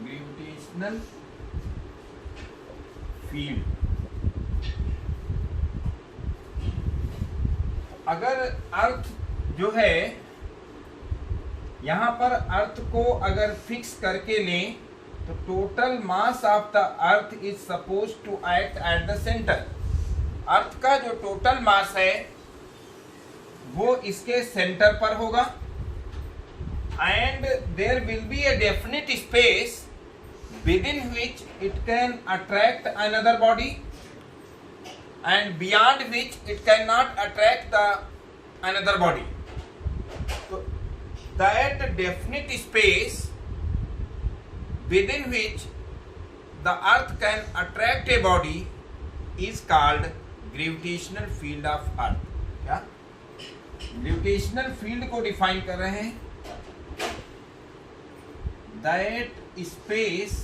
Gravitational field. अगर अर्थ जो है यहां पर अर्थ को अगर फिक्स करके लें तो total mass of the earth is suppose to act at the centre. Earth का जो टोटल मास है वो इसके सेंटर पर होगा and there will be a definite space within which it can attract another body and beyond which it cannot attract the another body. So that definite space within which the earth can attract a body is called gravitational field of earth. क्या gravitational field को define कर रहे हैं? That space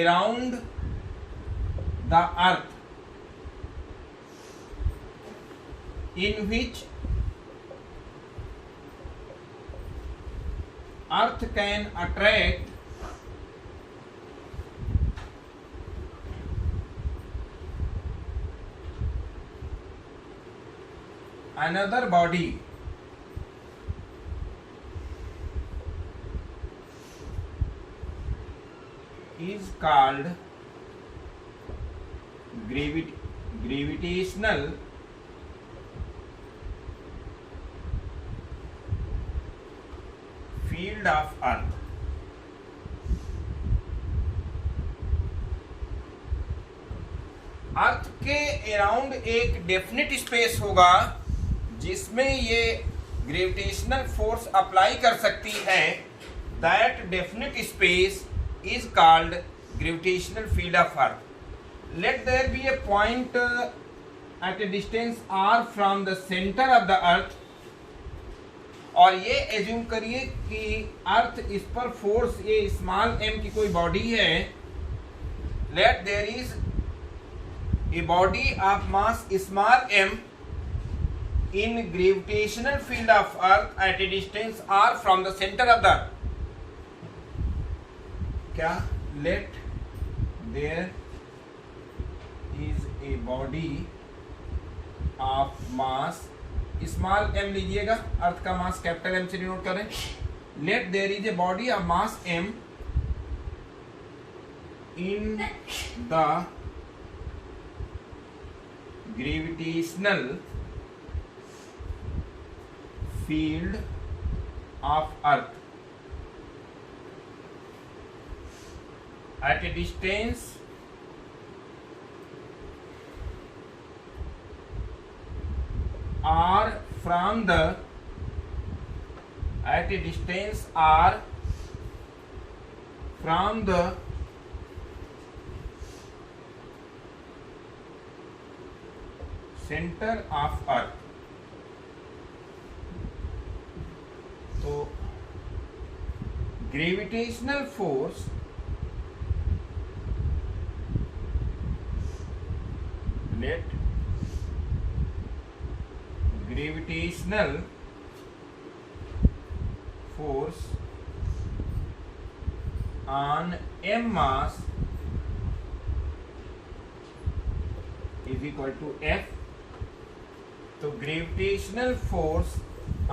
around the earth in which earth can attract another body is called gravitational field of earth. अर्थ के around एक definite space होगा जिसमें ये ग्रेविटेशनल फोर्स अप्लाई कर सकती है। That definite space is called gravitational field of earth. Let there be a point at a distance r from the center of the earth, और ये एज्यूम करिए कि अर्थ इस पर फोर्स ये स्मॉल m की कोई बॉडी है। Let there is a body of mass small m in gravitational field of earth at a distance r from the center of the earth. क्या let there is a body of mass small m लीजिएगा, earth का mass capital M से denote करें। Let there is a body of mass m in the gravitational field of earth at a distance r from the at a distance r from the center of earth. तो gravitational force let gravitational force on m mass is equal to F. तो gravitational force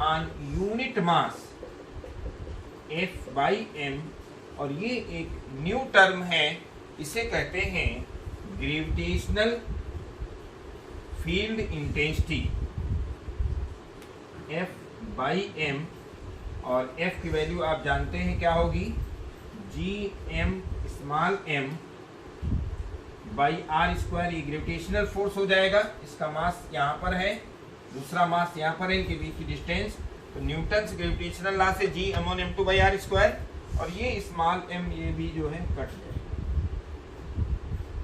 on unit mass F by m, और ये एक new term है, इसे कहते हैं gravitational field intensity F by m, और F की वैल्यू आप जानते हैं क्या होगी, Gm small m by r square. ये ग्रेविटेशनल फोर्स हो जाएगा, इसका मास यहाँ पर है, दूसरा मास यहाँ पर है, इनके बीच की डिस्टेंस। तो न्यूटन ग्रेविटेशनल लॉ से Gm1m2 बाई आर स्क्वायर, और ये स्मॉल m ये भी जो है कट जाए।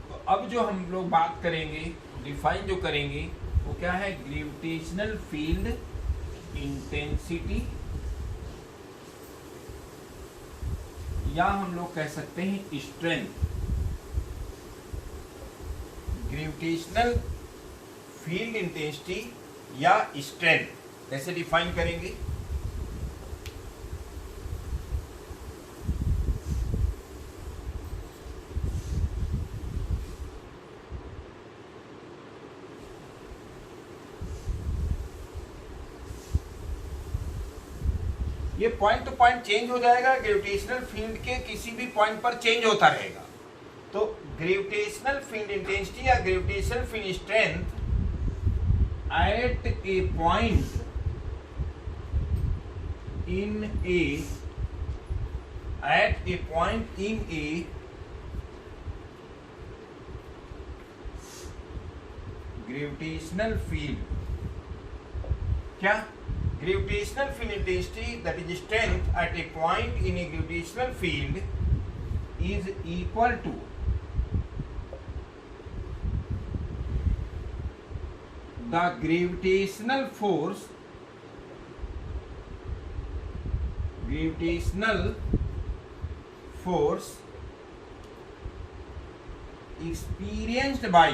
तो अब जो हम लोग बात करेंगे, डिफाइन जो करेंगे वो क्या है, ग्रेविटेशनल फील्ड इंटेंसिटी, या हम लोग कह सकते हैं स्ट्रेंथ। ग्रेविटेशनल फील्ड इंटेंसिटी या स्ट्रेंथ कैसे डिफाइन करेंगे, ये पॉइंट टू पॉइंट चेंज हो जाएगा, ग्रेविटेशनल फील्ड के किसी भी पॉइंट पर चेंज होता रहेगा। तो ग्रेविटेशनल फील्ड इंटेंसिटी या gravitational field strength eight A point in A gravitational field, क्या gravitational field intensity, that is strength at a point in a gravitational field, is equal to the gravitational force experienced by,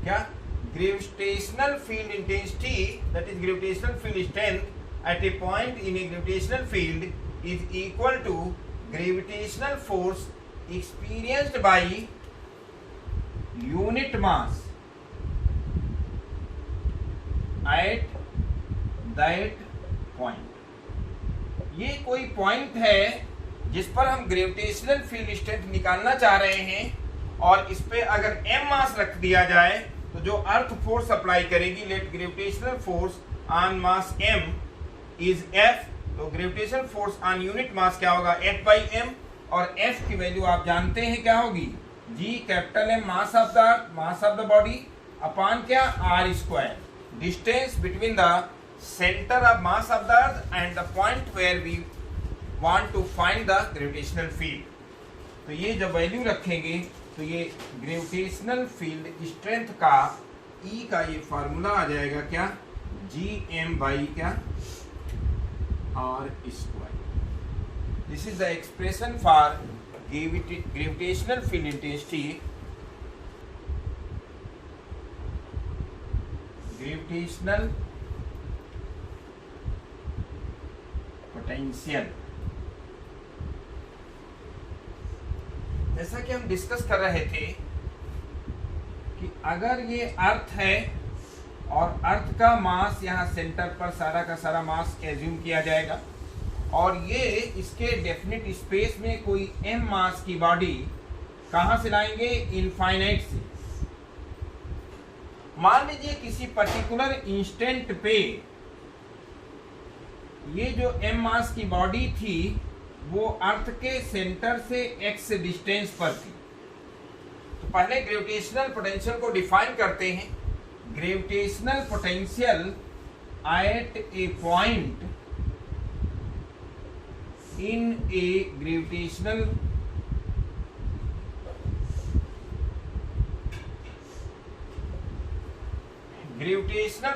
क्या gravitational field intensity, that is gravitational field strength at a point in a gravitational field is equal to gravitational force experienced by unit mass at that point। ये कोई point है जिस पर हम gravitational field strength निकालना चाह रहे हैं, और इस पे अगर m मास रख दिया जाए तो जो अर्थ फोर्स अप्लाई करेगी, let gravitational force on mass m is f, तो gravitational force on unit mass क्या होगा, f बाई m, और f की वैल्यू आप जानते हैं क्या होगी, g capital M mass of the body upon क्या, r square, distance between the centre of mass of the earth and the point where we want to find the gravitational field. तो ये जब value रखेंगे तो ये gravitational field strength का E का ये फार्मूला आ जाएगा क्या, Gm बाई क्या, R square. This is the expression for gravitational field intensity, gravitational potential. जैसा कि हम डिस्कस कर रहे थे कि अगर ये अर्थ है और अर्थ का मास यहाँ सेंटर पर सारा का सारा मास एज्यूम किया जाएगा, और ये इसके डेफिनेट स्पेस में कोई m मास की बॉडी कहाँ से लाएंगे, इनफाइनाइट से। मान लीजिए किसी पर्टिकुलर इंस्टेंट पे ये जो m मास की बॉडी थी वो अर्थ के सेंटर से x डिस्टेंस पर थी। तो पहले ग्रेविटेशनल पोटेंशियल को डिफाइन करते हैं। Gravitational potential at A point in A gravitational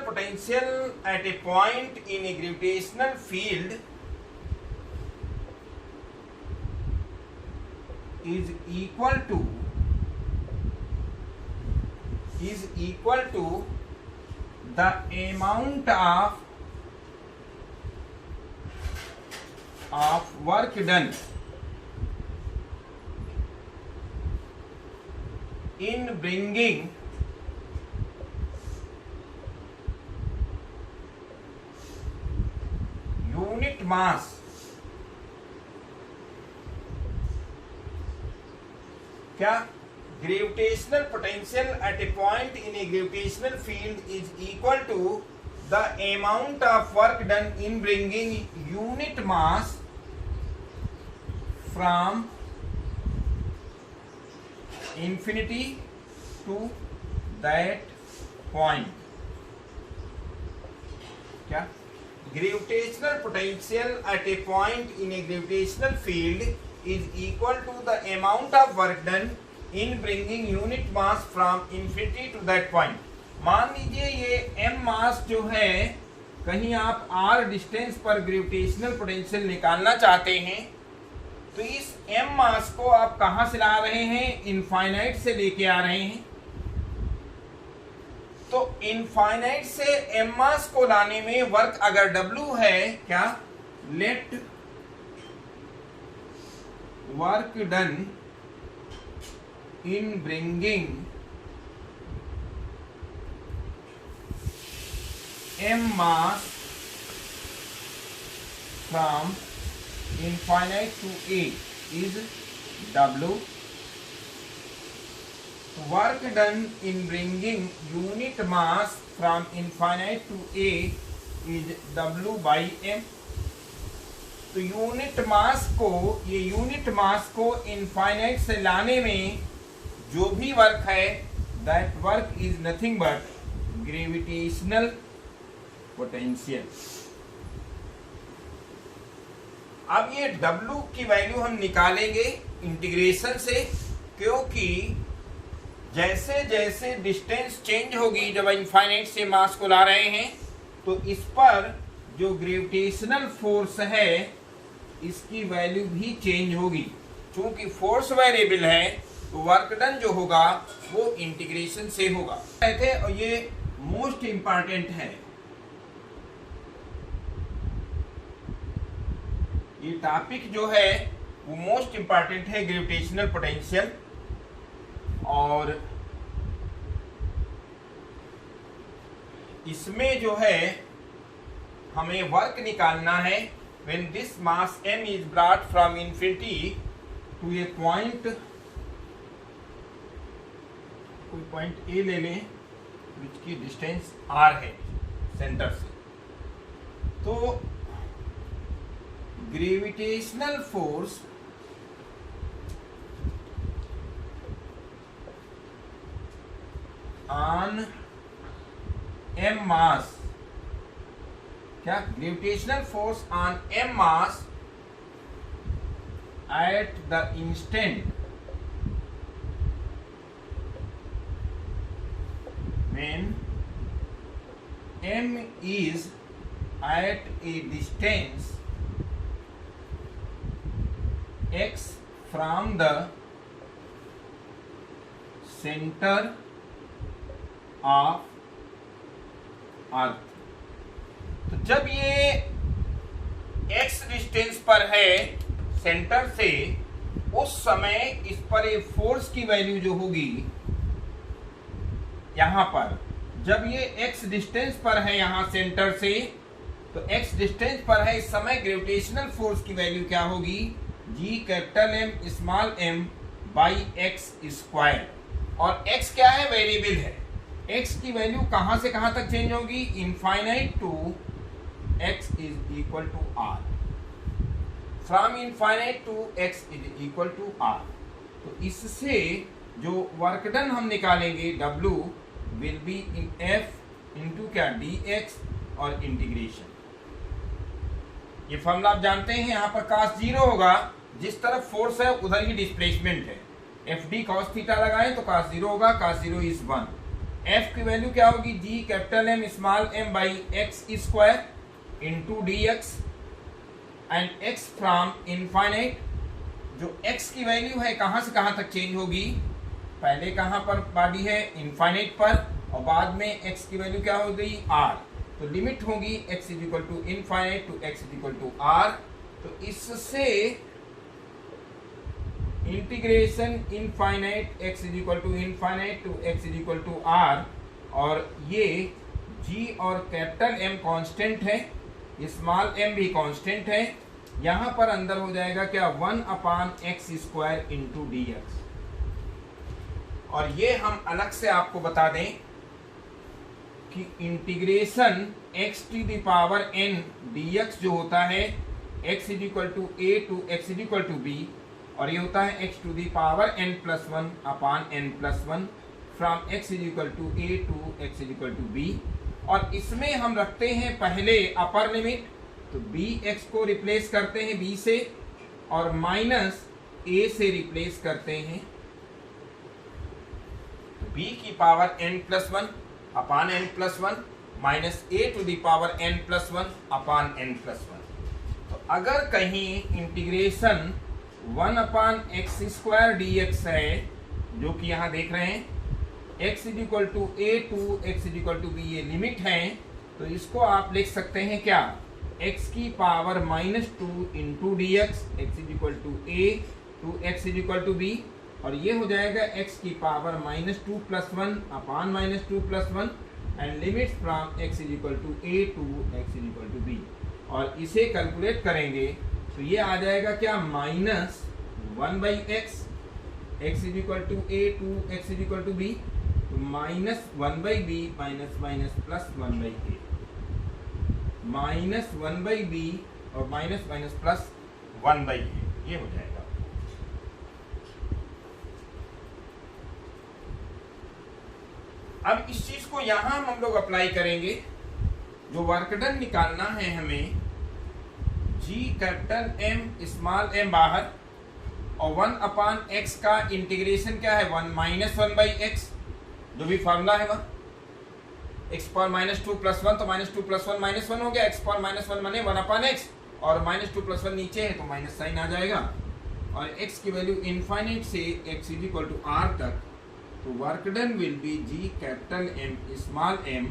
potential at a point in a gravitational field is equal to the amount of work done in bringing unit mass क्या, gravitational potential at a point in a gravitational field is equal to the amount of work done in bringing unit mass from infinity to that point। क्या, gravitational potential at a point in a gravitational field is equal to the amount of work done in bringing unit mass from infinity to that point। मान लीजिए ये m मास जो है, कहीं आप r distance पर gravitational potential निकालना चाहते हैं, तो इस m मास को आप कहां से ला रहे हैं, इनफाइनाइट से लेके आ रहे हैं। तो इनफाइनाइट से m मास को लाने में वर्क अगर w है, क्या, late work done in bringing m mass from infinite to a is W. Work done in bringing unit mass from infinite to a is W by m. तो unit mass को infinite से लाने में जो भी work है, that work is nothing but gravitational potential. अब ये W की वैल्यू हम निकालेंगे इंटीग्रेशन से, क्योंकि जैसे जैसे डिस्टेंस चेंज होगी, जब इनफाइनाइट से मास को ला रहे हैं, तो इस पर जो ग्रेविटेशनल फोर्स है इसकी वैल्यू भी चेंज होगी। चूंकि फोर्स वेरिएबल है तो वर्क डन जो होगा वो इंटीग्रेशन से होगा। कहते हैं, और ये मोस्ट इंपॉर्टेंट है, ये टॉपिक जो है वो मोस्ट इंपॉर्टेंट है, ग्रेविटेशनल पोटेंशियल। और इसमें जो है हमें वर्क निकालना है। when this mass m is brought from infinity to a point, कोई पॉइंट a ले लें जिसकी डिस्टेंस r है सेंटर से, तो gravitational force on m mass, क्या gravitational force on m mass at the instant when m is at a distance x from the center of अर्थ। तो जब ये x डिस्टेंस पर है सेंटर से, उस समय इस पर ये फोर्स की वैल्यू जो होगी, यहां पर जब ये x डिस्टेंस पर है यहां सेंटर से, तो x डिस्टेंस पर है इस समय ग्रेविटेशनल फोर्स की वैल्यू क्या होगी, G capital M small m by x square. और x क्या है, वेरिएबल है। x की वैल्यू कहां से कहां तक चेंज होगी, infinite to x is equal to r, from infinite to x is equal to r। तो इससे जो वर्क डन हम निकालेंगे W will be in f into क्या dx और इंटीग्रेशन। ये फॉर्मूला आप जानते हैं, यहाँ पर cos 0 होगा, जिस तरफ फोर्स है उधर ही डिस्प्लेसमेंट है। FD cos थीटा लगाएं तो cos 0 होगा, cos 0 इज 1। f की वैल्यू क्या होगी, G capital M small m by x square into dx and x from infinite. जो x की वैल्यू है कहां से कहां तक चेंज होगी, पहले कहां पर बॉडी है, इनफाइनाइट पर, और बाद में x की वैल्यू क्या हो गई, r। तो लिमिट होगी x is equal to infinite to x is equal to r। तो इससे integration infinite x is equal to infinite to x is equal to r, और ये g और कैपिटल M कांस्टेंट है, स्मॉल m भी constant है। यहां पर अंदर हो जाएगा क्या, 1 upon x square into dx। और ये हम अलग से आपको बता दें कि integration x to the power n dx जो होता है x is equal to a to x is equal to b, और ये होता है x to the power n plus 1 upon n plus 1 from x is equal to a to x is equal to b। और इसमें हम रखते हैं पहले अपर लिमिट, तो bx को रिप्लेस करते हैं b से, और माइनस a से रिप्लेस करते हैं b की power n plus 1 upon n plus 1 minus a to the power n plus 1 upon n plus 1। तो अगर कहीं integration 1 upon x square dx है, जो कि यहाँ देख रहे हैं x is equal to a to x is equal to b, ये लिमिट है, तो इसको आप लिख सकते हैं क्या, x की power minus 2 into d x, x is equal to a to x is equal to b, और ये हो जाएगा x की power minus 2 plus 1 upon minus 2 plus 1 and limits from x is equal to a to x is equal to b। और इसे calculate करेंगे तो ये आ जाएगा क्या, minus 1/x, x is equal to a to x is equal to b, तो minus 1/b minus minus plus 1/a, minus 1/b और माइनस माइनस प्लस 1/a, ये हो जाएगा। अब इस चीज को यहां हम लोग अप्लाई करेंगे। जो वर्क डन निकालना है हमें, G capital M small m बाहर और 1/x का इंटीग्रेशन क्या है, 1 माइनस 1/x, जो भी फॉर्मूला है वह x पावर माइनस 2 प्लस 1, तो माइनस 2 प्लस 1 माइनस 1 हो गया, x पावर माइनस 1 माने 1/x, और माइनस 2 प्लस 1 नीचे है तो माइनस साइन आ जाएगा, और x की वैल्यू इनफाइनाइट से x is equal to r तक, तो work done will be G capital M small m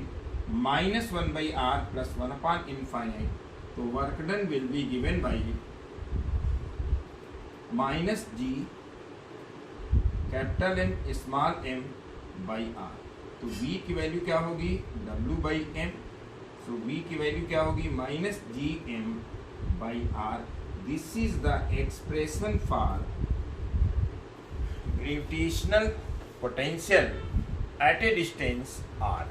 minus 1/r plus 1/इनफाइनाइट, तो work done will be given by minus G capital M small m by r। तो v की value क्या होगी, W/m, so v की value क्या होगी, minus GM by r। This is the expression for gravitational potential at a distance r।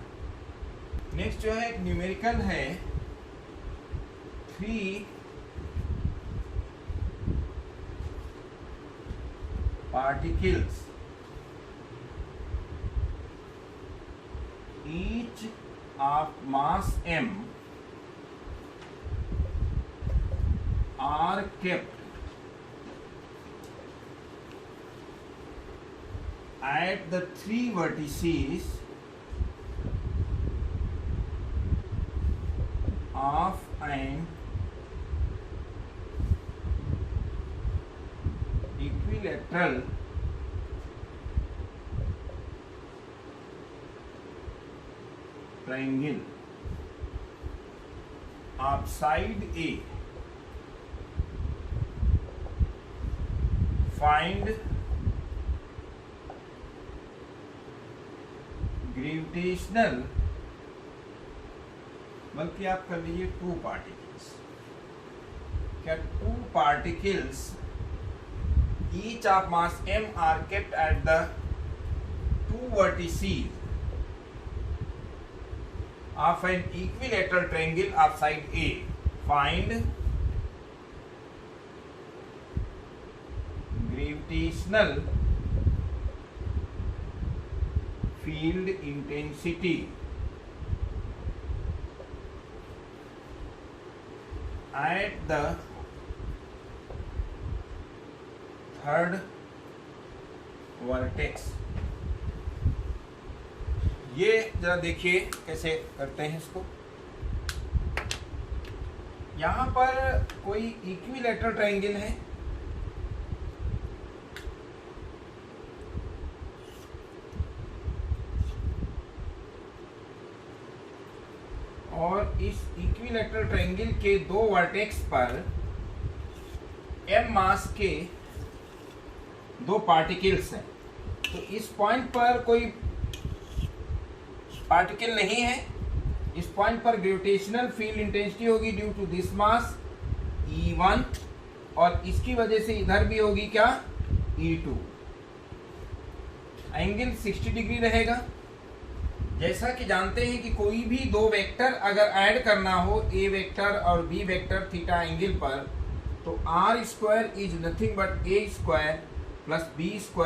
Next जो है एक न्यूमेरिकल है, 3 particles each of mass m are kept at the 3 vertices of an equilateral triangle of side A. Find gravitational, बल्कि आप कर लीजिए 2 particles। क्या 2 particles each of mass m are kept at the 2 vertices of an equilateral triangle of side A? Find gravitational field intensity at the third vertex। ये जरा देखिए कैसे करते हैं इसको। यहां पर कोई इक्विलैटरल ट्रायंगल है, और इस इक्विलैटरल ट्रायंगल के 2 वर्टेक्स पर m मास के 2 पार्टिकल्स हैं। तो इस पॉइंट पर कोई पार्टिकल नहीं है, इस पॉइंट पर ग्रेविटेशनल फील्ड इंटेंसिटी होगी due to this mass E1, और इसकी वजह से इधर भी होगी क्या, E2। एंगल 60 डिग्री रहेगा। जैसा कि जानते हैं कि कोई भी 2 वेक्टर अगर ऐड करना हो, A वेक्टर और B वेक्टर थीटा एंगल पर, तो r² is nothing but a² plus b²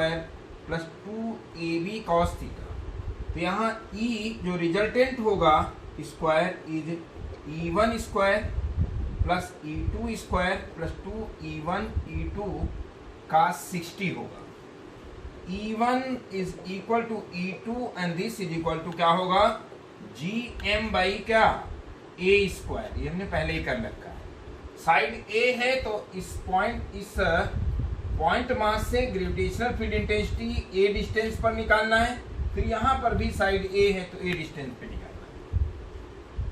प्लस 2ab cos थीटा। तो यहाँ E जो रिजल्टेंट होगा square is E1² plus E2² plus 2E1 E2 cos 60 होगा। E1 is equal to E2 and this is equal to क्या होगा, GM by क्या, a²। ये हमने पहले ही कर रखा है। साइड A है तो इस पॉइंट मास से gravitational field intensity a distance पर निकालना है। फिर यहाँ पर भी साइड A है तो a डिस्टेंस पे निकालना है।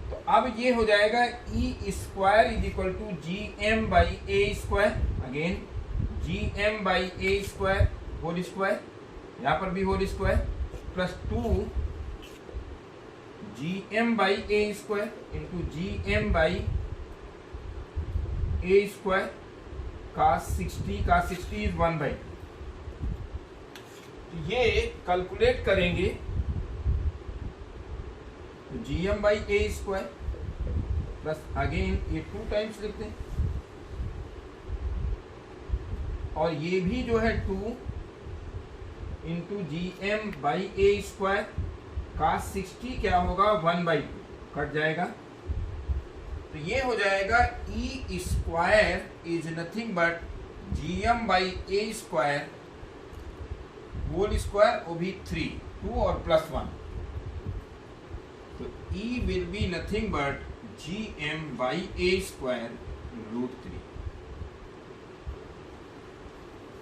तो अब ये हो जाएगा E² is equal to GM by a², again GM by a² whole square, यहाँ पर भी whole square, plus 2 G M by a square into G M by a square cos 60 is 1/2। ये कैलकुलेट करेंगे तो G M by a square plus again ये 2 times लिखते हैं, और ये भी जो है 2 into G M by a square cos 60 क्या होगा 1/2 कट जाएगा, तो ये हो जाएगा E square is nothing but G M by a square whole square, वो भी 3 2 और प्लस 1, तो E will be nothing but G M by a square √3।